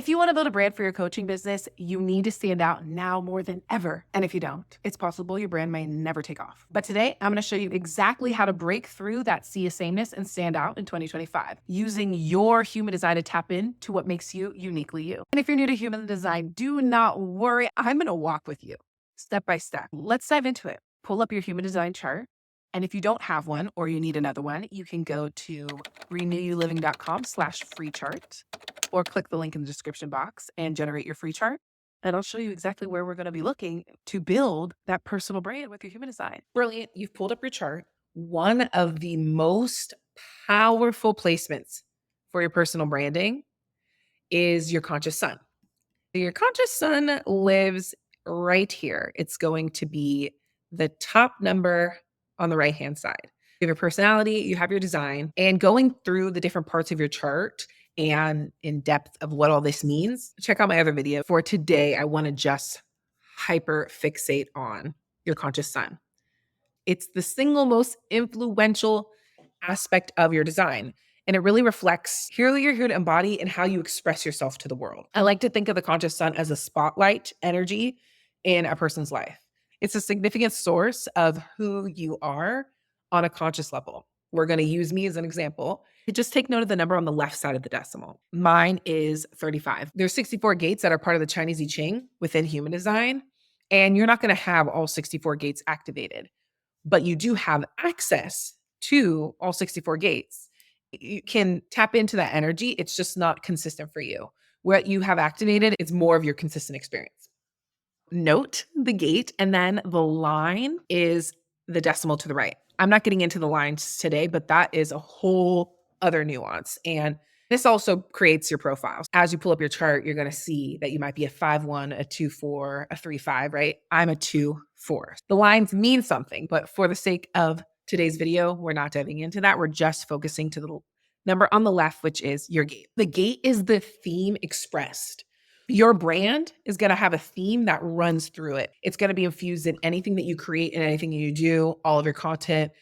If you want to build a brand for your coaching business, you need to stand out now more than ever. And if you don't, it's possible your brand may never take off. But today, I'm going to show you exactly how to break through that sea of sameness and stand out in 2025 using your human design to tap into what makes you uniquely you. And if you're new to human design, do not worry. I'm going to walk with you step by step. Let's dive into it. Pull up your human design chart. And if you don't have one or you need another one, you can go to renewyouliving.com/free chart or click the link in the description box and generate your free chart. And I'll show you exactly where we're going to be looking to build that personal brand with your human design. Brilliant. You've pulled up your chart. One of the most powerful placements for your personal branding is your conscious sun. Your conscious sun lives right here. It's going to be the top number on the right-hand side. You have your personality, you have your design, and going through the different parts of your chart and in depth of what all this means, check out my other video. For today, I want to just hyper fixate on your conscious sun. It's the single most influential aspect of your design. And it really reflects who you're here to embody and how you express yourself to the world. I like to think of the conscious sun as a spotlight energy in a person's life. It's a significant source of who you are on a conscious level. We're going to use me as an example. Just take note of the number on the left side of the decimal. Mine is 35. There's 64 gates that are part of the Chinese I Ching within human design. And you're not going to have all 64 gates activated, but you do have access to all 64 gates. You can tap into that energy. It's just not consistent for you. What you have activated is more of your consistent experience. Note the gate, and then the line is the decimal to the right. I'm not getting into the lines today, but that is a whole other nuance. And this also creates your profiles. As you pull up your chart, you're going to see that you might be a 5-1, a 2-4, a 3-5, right? I'm a 2-4. The lines mean something, but for the sake of today's video, we're not diving into that. We're just focusing to the number on the left, which is your gate. The gate is the theme expressed. Your brand is going to have a theme that runs through it. It's going to be infused in anything that you create and anything you do, all of your content,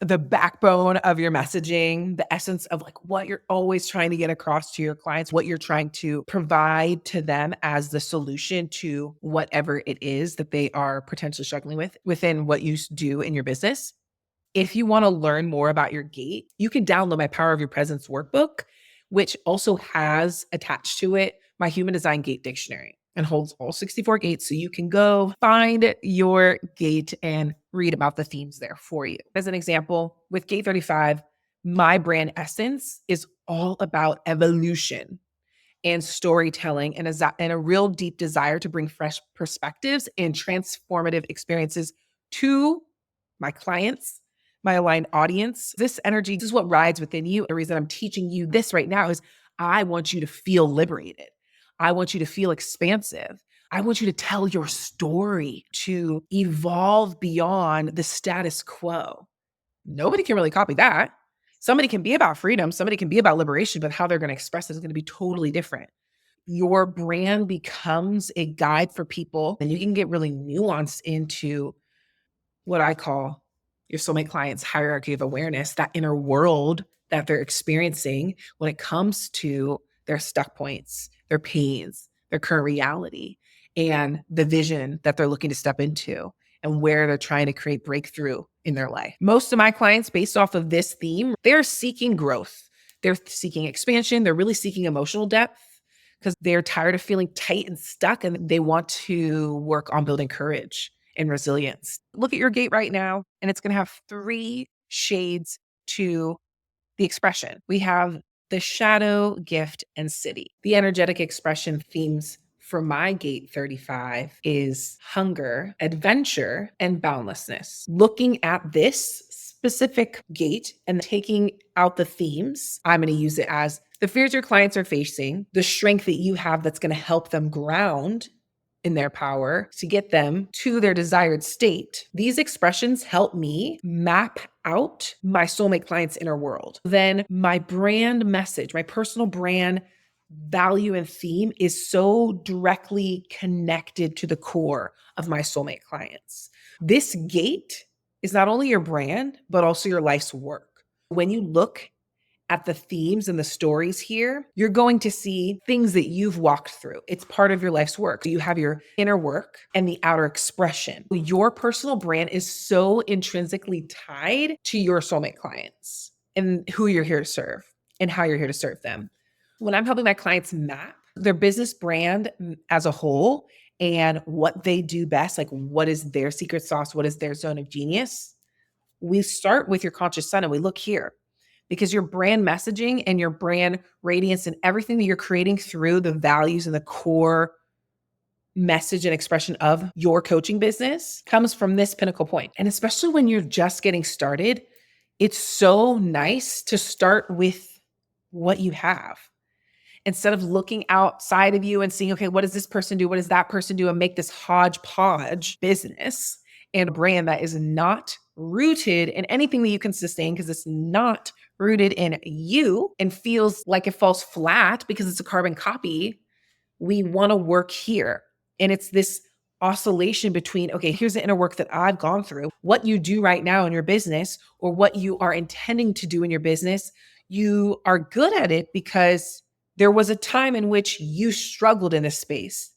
the backbone of your messaging, the essence of like what you're always trying to get across to your clients, what you're trying to provide to them as the solution to whatever it is that they are potentially struggling with within what you do in your business. If you want to learn more about your gate, you can download my Power of Your Presence workbook, which also has attached to it my Human Design Gate Dictionary and holds all 64 gates. So you can go find your gate and read about the themes there for you. As an example, with Gate 35, my brand essence is all about evolution and storytelling and a real deep desire to bring fresh perspectives and transformative experiences to my clients, my aligned audience. This energy, this is what rides within you. The reason I'm teaching you this right now is I want you to feel liberated. I want you to feel expansive. I want you to tell your story, to evolve beyond the status quo. Nobody can really copy that. Somebody can be about freedom, somebody can be about liberation, but how they're going to express it is going to be totally different. Your brand becomes a guide for people, and you can get really nuanced into what I call your soulmate client's hierarchy of awareness, that inner world that they're experiencing when it comes to their stuck points, their pains, their current reality, and the vision that they're looking to step into and where they're trying to create breakthrough in their life. Most of my clients, based off of this theme, they're seeking growth. They're seeking expansion. They're really seeking emotional depth because they're tired of feeling tight and stuck, and they want to work on building courage and resilience. Look at your gate right now, and it's going to have 3 shades to the expression. We have the shadow, gift, and city. The energetic expression themes for my gate 35 is hunger, adventure, and boundlessness. Looking at this specific gate and taking out the themes, I'm going to use it as the fears your clients are facing, the strength that you have that's going to help them ground in their power to get them to their desired state. These expressions help me map out my soulmate client's inner world. Then my brand message, my personal brand value and theme is so directly connected to the core of my soulmate clients. This gate is not only your brand, but also your life's work. When you look at the themes and the stories here, you're going to see things that you've walked through. It's part of your life's work. You have your inner work and the outer expression. Your personal brand is so intrinsically tied to your soulmate clients and who you're here to serve and how you're here to serve them. When I'm helping my clients map their business brand as a whole and what they do best, like what is their secret sauce, what is their zone of genius, we start with your conscious sun and we look here because your brand messaging and your brand radiance and everything that you're creating through the values and the core message and expression of your coaching business comes from this pinnacle point. And especially when you're just getting started, it's so nice to start with what you have instead of looking outside of you and seeing, okay, what does this person do? What does that person do? And make this hodgepodge business and a brand that is not rooted in anything that you can sustain because it's not rooted in you and feels like it falls flat because it's a carbon copy. We want to work here. And it's this oscillation between, okay, here's the inner work that I've gone through. What you do right now in your business or what you are intending to do in your business, you are good at it because there was a time in which you struggled in this space.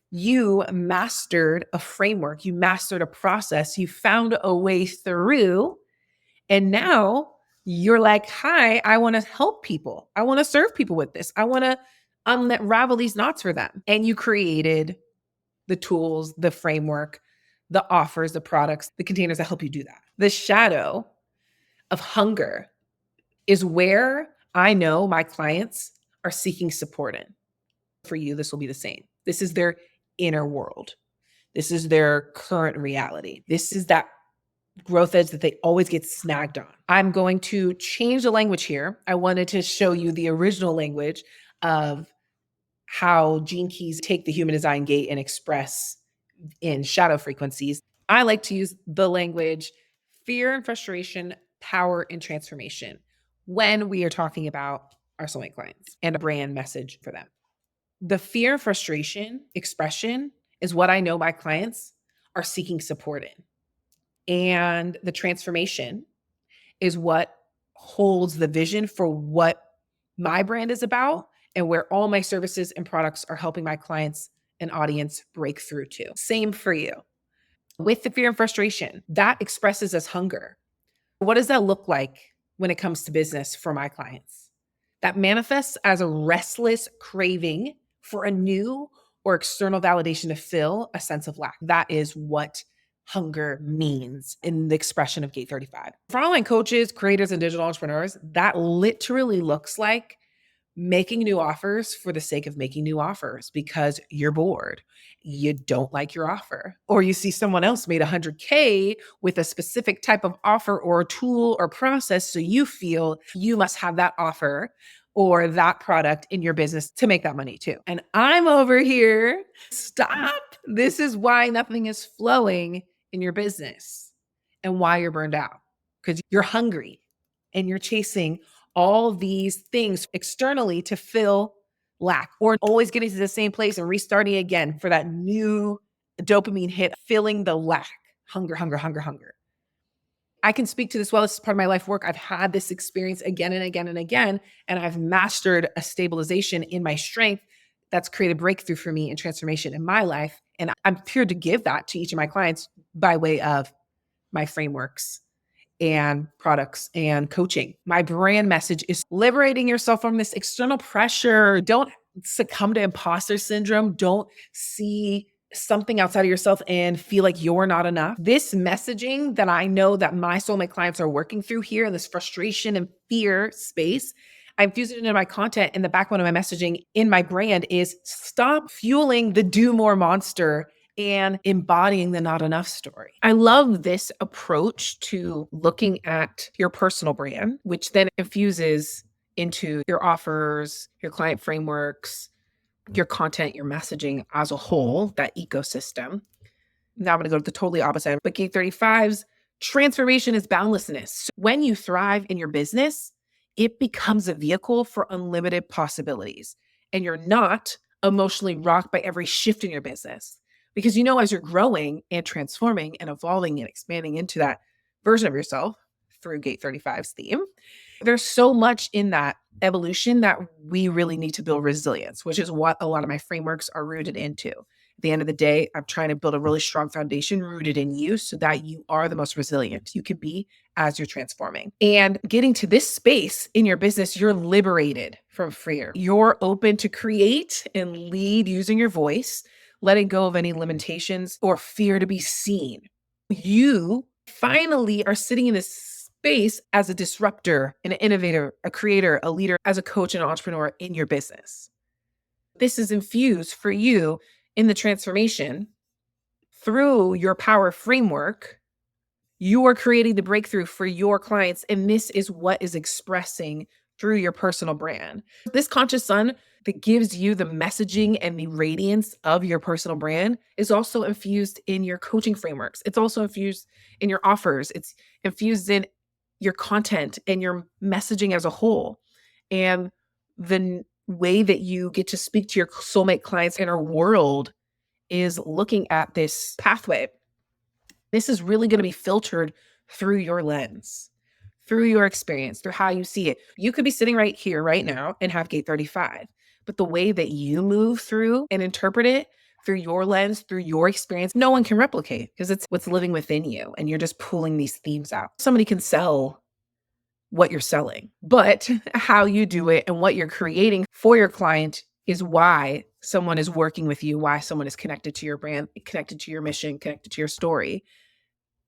You mastered a framework, you mastered a process, you found a way through. And now you're like, hi, I want to help people. I want to serve people with this. I want to unravel these knots for them. And you created the tools, the framework, the offers, the products, the containers that help you do that. The shadow of hunger is where I know my clients are seeking support in. For you, this will be the same. This is their inner world. This is their current reality. This is that growth edge that they always get snagged on. I'm going to change the language here. I wanted to show you the original language of how gene keys take the human design gate and express in shadow frequencies. I like to use the language fear and frustration, power and transformation when we are talking about our soulmate clients and a brand message for them. The fear and frustration expression is what I know my clients are seeking support in. And the transformation is what holds the vision for what my brand is about and where all my services and products are helping my clients and audience break through to. Same for you. With the fear and frustration, that expresses as hunger. What does that look like when it comes to business for my clients? That manifests as a restless craving for a new or external validation to fill a sense of lack. That is what hunger means in the expression of Gate 35. For online coaches, creators, and digital entrepreneurs, that literally looks like making new offers for the sake of making new offers because you're bored. You don't like your offer, or you see someone else made 100K with a specific type of offer or a tool or process. So you feel you must have that offer or that product in your business to make that money too. And I'm over here. Stop. This is why nothing is flowing in your business and why you're burned out because you're hungry and you're chasing all these things externally to fill lack or always getting to the same place and restarting again for that new dopamine hit, filling the lack, hunger, hunger, hunger, hunger. I can speak to this well. This is part of my life work. I've had this experience again and again and again, and I've mastered a stabilization in my strength that's created breakthrough for me and transformation in my life. And I'm here to give that to each of my clients by way of my frameworks and products and coaching. My brand message is liberating yourself from this external pressure. Don't succumb to imposter syndrome. Don't see something outside of yourself and feel like you're not enough. This messaging that I know that my soulmate clients are working through here in this frustration and fear space, I infuse it into my content, and the backbone of my messaging in my brand is stop fueling the do more monster and embodying the not enough story. I love this approach to looking at your personal brand, which then infuses into your offers, your client frameworks, your content, your messaging as a whole, that ecosystem. Now I'm going to go to the totally opposite. But Gate 35's transformation is boundlessness. When you thrive in your business, it becomes a vehicle for unlimited possibilities. And you're not emotionally rocked by every shift in your business. Because you know, as you're growing and transforming and evolving and expanding into that version of yourself through Gate 35's theme, There's so much in that evolution that we really need to build resilience, which is what a lot of my frameworks are rooted into. At the end of the day, I'm trying to build a really strong foundation rooted in you so that you are the most resilient you can be as you're transforming. And getting to this space in your business, you're liberated from fear. You're open to create and lead using your voice, letting go of any limitations or fear to be seen. You finally are sitting in this space as a disruptor, an innovator, a creator, a leader, as a coach and entrepreneur in your business. This is infused for you in the transformation through your power framework. You are creating the breakthrough for your clients, and this is what is expressing through your personal brand. This conscious sun that gives you the messaging and the radiance of your personal brand is also infused in your coaching frameworks. It's also infused in your offers. It's infused in your content and your messaging as a whole. And the way that you get to speak to your soulmate clients' inner world is looking at this pathway. This is really going to be filtered through your lens, through your experience, through how you see it. You could be sitting right here, right now, and have gate 35, but the way that you move through and interpret it through your lens, through your experience, no one can replicate because it's what's living within you. And you're just pulling these themes out. Somebody can sell what you're selling, but how you do it and what you're creating for your client is why someone is working with you, why someone is connected to your brand, connected to your mission, connected to your story,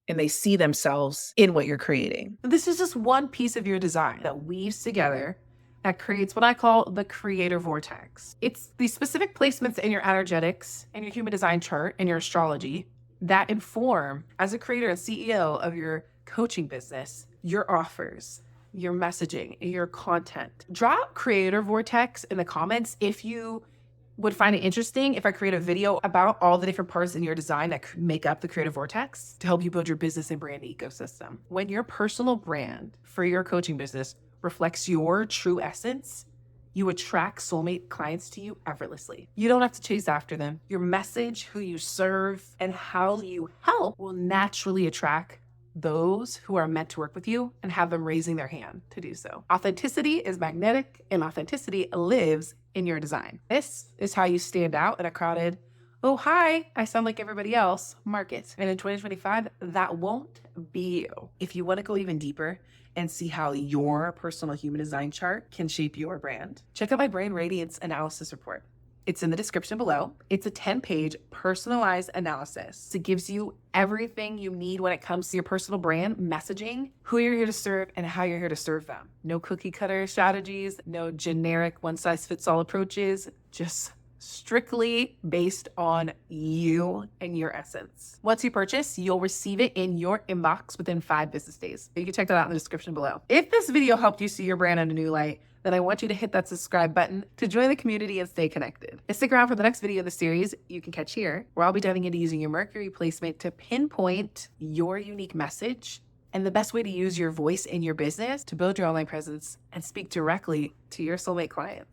and they see themselves in what you're creating. This is just one piece of your design that weaves together that creates what I call the creator vortex. It's the specific placements in your energetics and your human design chart and your astrology that inform, as a creator and CEO of your coaching business, your offers, your messaging, your content. Drop creator vortex in the comments if you would find it interesting if I create a video about all the different parts in your design that make up the creative vortex to help you build your business and brand ecosystem. When your personal brand for your coaching business reflects your true essence, you attract soulmate clients to you effortlessly. You don't have to chase after them. Your message, who you serve, and how you help will naturally attract those who are meant to work with you and have them raising their hand to do so. Authenticity is magnetic, and authenticity lives in your design. This is how you stand out in a crowded, oh, hi, I sound like everybody else, market. And in 2025, that won't be you. If you want to go even deeper and see how your personal human design chart can shape your brand, check out my Brain Radiance Analysis Report. It's in the description below. It's a 10-page personalized analysis. It gives you everything you need when it comes to your personal brand, messaging, who you're here to serve, and how you're here to serve them. No cookie cutter strategies, no generic one-size-fits-all approaches, just strictly based on you and your essence. Once you purchase, you'll receive it in your inbox within 5 business days. You can check that out in the description below. If this video helped you see your brand in a new light, then I want you to hit that subscribe button to join the community and stay connected. And stick around for the next video in the series you can catch here, where I'll be diving into using your Mercury placement to pinpoint your unique message and the best way to use your voice in your business to build your online presence and speak directly to your soulmate clients.